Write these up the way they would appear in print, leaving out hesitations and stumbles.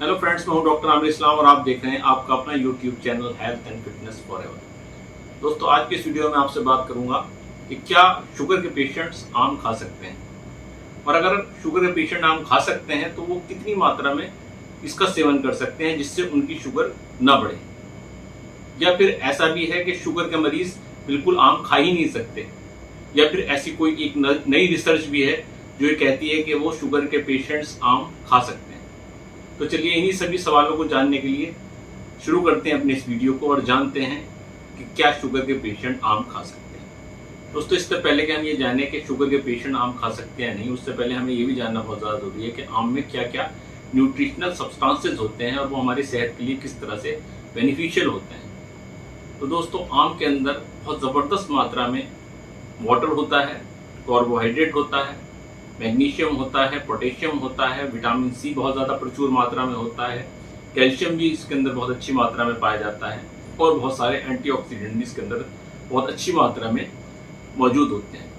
Hello friends, मैं हूं doctor Aamir इस्लाम और आप देख रहे हैं आपका अपना YouTube channel health and fitness forever. दोस्तों, आज के इस वीडियो में आपसे बात करूंगा कि क्या शुगर के पेशेंट्स आम खा सकते हैं, और अगर शुगर के पेशेंट आम खा सकते हैं तो वो कितनी मात्रा में इसका सेवन कर सकते हैं जिससे उनकी शुगर न बढ़े। या फिर ऐसा भी है कि शुगर के मरीज बिल्कुल आम खा ही नहीं सकते, या फिर ऐसी कोई एक नई रिसर्च भी है जो ये कहती है कि वो शुगर के पेशेंट्स आम खा सकते हैं। तो चलिए इन्हीं सभी सवालों को जानने के लिए शुरू करते हैं अपने इस वीडियो को और जानते हैं कि क्या शुगर के पेशेंट आम खा सकते हैं। दोस्तों, इससे पहले कि हम ये जानें कि शुगर के पेशेंट आम खा सकते हैं या नहीं, उससे पहले हमें ये भी जानना बहुत ज़्यादा जरूरी है कि आम में क्या क्या न्यूट्रिशनल सब्सटेंसेस होते हैं और वो हमारी सेहत के लिए किस तरह से बेनिफिशियल होते हैं। तो दोस्तों, आम के अंदर बहुत ज़बरदस्त मात्रा में वाटर होता है, कार्बोहाइड्रेट होता है, मैग्नीशियम होता है, पोटेशियम होता है, विटामिन सी बहुत ज़्यादा प्रचुर मात्रा में होता है, कैल्शियम भी इसके अंदर बहुत अच्छी मात्रा में पाया जाता है, और बहुत सारे एंटीऑक्सीडेंट भी इसके अंदर बहुत अच्छी मात्रा में मौजूद होते हैं।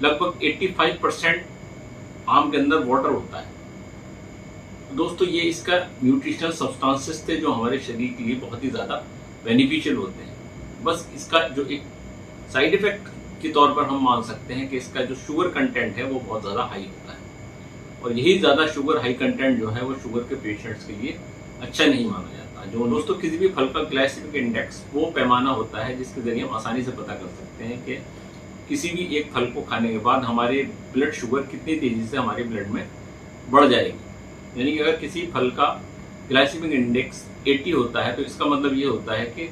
लगभग 85% आम के अंदर वाटर होता है। दोस्तों, ये इसका न्यूट्रिशनल सब्सटेंसेस थे जो हमारे शरीर के लिए बहुत ही ज़्यादा बेनिफिशियल होते हैं। बस इसका जो एक साइड इफेक्ट के तौर पर हम मान सकते हैं कि इसका जो शुगर कंटेंट है वो बहुत ज़्यादा हाई होता है, और यही ज़्यादा शुगर हाई कंटेंट जो है वो शुगर के पेशेंट्स के लिए अच्छा नहीं माना जाता। जो दोस्तों, किसी भी फल का ग्लाइसेमिक इंडेक्स वो पैमाना होता है जिसके जरिए हम आसानी से पता कर सकते हैं कि किसी भी एक फल को खाने के बाद हमारे ब्लड शुगर कितनी तेज़ी से हमारे ब्लड में बढ़ जाएगी। यानी कि अगर किसी फल का ग्लाइसेमिक इंडेक्स 80 होता है तो इसका मतलब ये होता है कि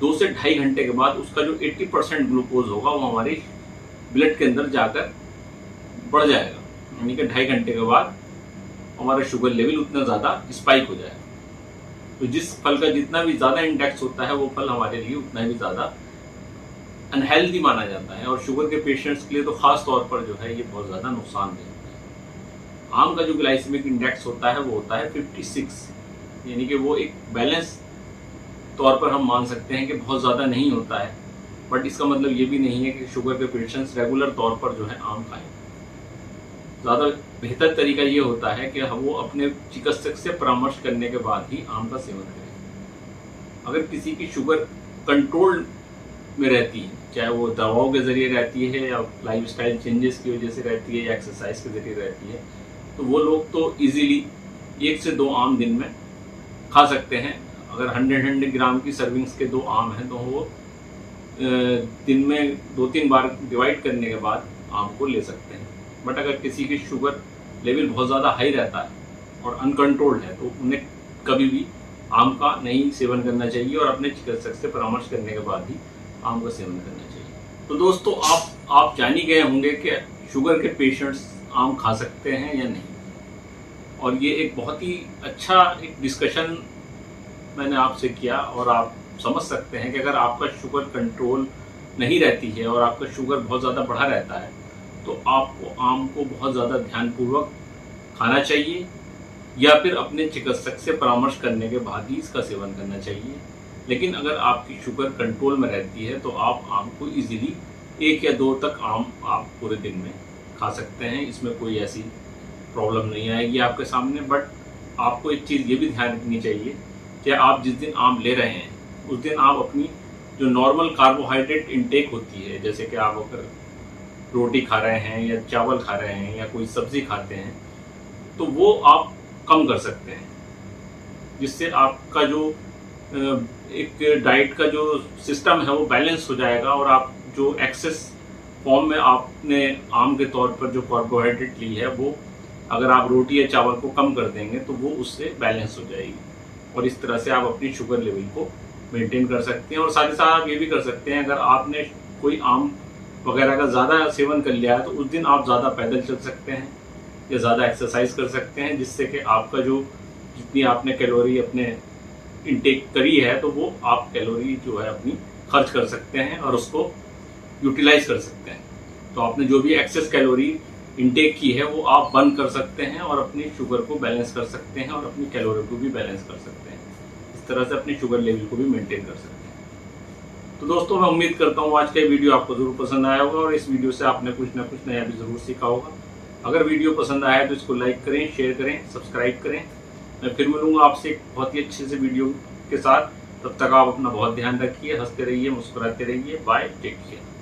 2 से ढाई घंटे के बाद उसका जो 80% ग्लूकोज होगा वो हमारे ब्लड के अंदर जाकर बढ़ जाएगा। यानी कि 2.5 घंटे के बाद हमारा शुगर लेवल उतना ज़्यादा स्पाइक हो जाएगा। तो जिस फल का जितना भी ज़्यादा इंडेक्स होता है वो फल हमारे लिए उतना भी ज़्यादा अनहेल्दी माना जाता है, और शुगर के पेशेंट्स के लिए तो ख़ास तौर पर जो है ये बहुत ज़्यादा नुकसानदेह होता है। आम का जो ग्लाइसेमिक इंडेक्स होता है वो होता है 56, यानी कि वो एक बैलेंस तौर पर हम मान सकते हैं कि बहुत ज़्यादा नहीं होता है, बट इसका मतलब ये भी नहीं है कि शुगर के पेशेंट्स रेगुलर तौर पर जो है आम खाएं। ज़्यादा बेहतर तरीका ये होता है कि वो अपने चिकित्सक से परामर्श करने के बाद ही आम का सेवन करें। अगर किसी की शुगर कंट्रोल में रहती है, चाहे वो दवाओं के ज़रिए रहती है या लाइफस्टाइल चेंजेस की वजह से रहती है या एक्सरसाइज के ज़रिए रहती है, तो वो लोग तो ईजीली 1 से 2 आम दिन में खा सकते हैं। अगर 100 ग्राम की सर्विंग्स के 2 आम हैं तो वो दिन में 2-3 बार डिवाइड करने के बाद आम को ले सकते हैं। बट अगर किसी की शुगर लेवल बहुत ज़्यादा हाई रहता है और अनकंट्रोल्ड है तो उन्हें कभी भी आम का नहीं सेवन करना चाहिए और अपने चिकित्सक से परामर्श करने के बाद ही आम का सेवन करना चाहिए। तो दोस्तों, आप जान ही गए होंगे कि शुगर के पेशेंट्स आम खा सकते हैं या नहीं, और ये एक बहुत ही अच्छा एक डिस्कशन मैंने आपसे किया, और आप समझ सकते हैं कि अगर आपका शुगर कंट्रोल नहीं रहती है और आपका शुगर बहुत ज़्यादा बढ़ा रहता है तो आपको आम को बहुत ज़्यादा ध्यानपूर्वक खाना चाहिए, या फिर अपने चिकित्सक से परामर्श करने के बाद ही इसका सेवन करना चाहिए। लेकिन अगर आपकी शुगर कंट्रोल में रहती है तो आप आम को ईजिली 1 या 2 तक आम आप पूरे दिन में खा सकते हैं। इसमें कोई ऐसी प्रॉब्लम नहीं आएगी आपके सामने। बट आपको एक चीज़ ये भी ध्यान रखनी चाहिए कि आप जिस दिन आम ले रहे हैं उस दिन आप अपनी जो नॉर्मल कार्बोहाइड्रेट इंटेक होती है, जैसे कि आप अगर रोटी खा रहे हैं या चावल खा रहे हैं या कोई सब्ज़ी खाते हैं, तो वो आप कम कर सकते हैं, जिससे आपका जो एक डाइट का जो सिस्टम है वो बैलेंस हो जाएगा, और आप जो एक्सेस फॉर्म में आपने आम के तौर पर जो कार्बोहाइड्रेट ली है वो अगर आप रोटी या चावल को कम कर देंगे तो वो उससे बैलेंस हो जाएगी, और इस तरह से आप अपनी शुगर लेवल को मेंटेन कर सकते हैं। और साथ ही साथ आप ये भी कर सकते हैं, अगर आपने कोई आम वगैरह का ज़्यादा सेवन कर लिया है तो उस दिन आप ज़्यादा पैदल चल सकते हैं या ज़्यादा एक्सरसाइज कर सकते हैं, जिससे कि आपका जो जितनी आपने कैलोरी अपने इंटेक करी है तो वो आप कैलोरी जो है अपनी खर्च कर सकते हैं और उसको यूटिलाइज कर सकते हैं। तो आपने जो भी एक्सेस कैलोरी इंटेक की है वो आप बर्न कर सकते हैं और अपनी शुगर को बैलेंस कर सकते हैं और अपनी कैलोरी को भी बैलेंस कर सकते हैं। इस तरह से अपनी शुगर लेवल को भी मेंटेन कर सकते हैं। तो दोस्तों, मैं उम्मीद करता हूँ आज का वीडियो आपको ज़रूर पसंद आया होगा और इस वीडियो से आपने कुछ ना कुछ नया भी ज़रूर सीखा होगा। अगर वीडियो पसंद आया तो इसको लाइक करें, शेयर करें, सब्सक्राइब करें मैं फिर मिलूंगा आपसे एक बहुत ही अच्छे से वीडियो के साथ। तब तक आप अपना बहुत ध्यान रखिए, हंसते रहिए, मुस्कुराते रहिए। Bye, take care.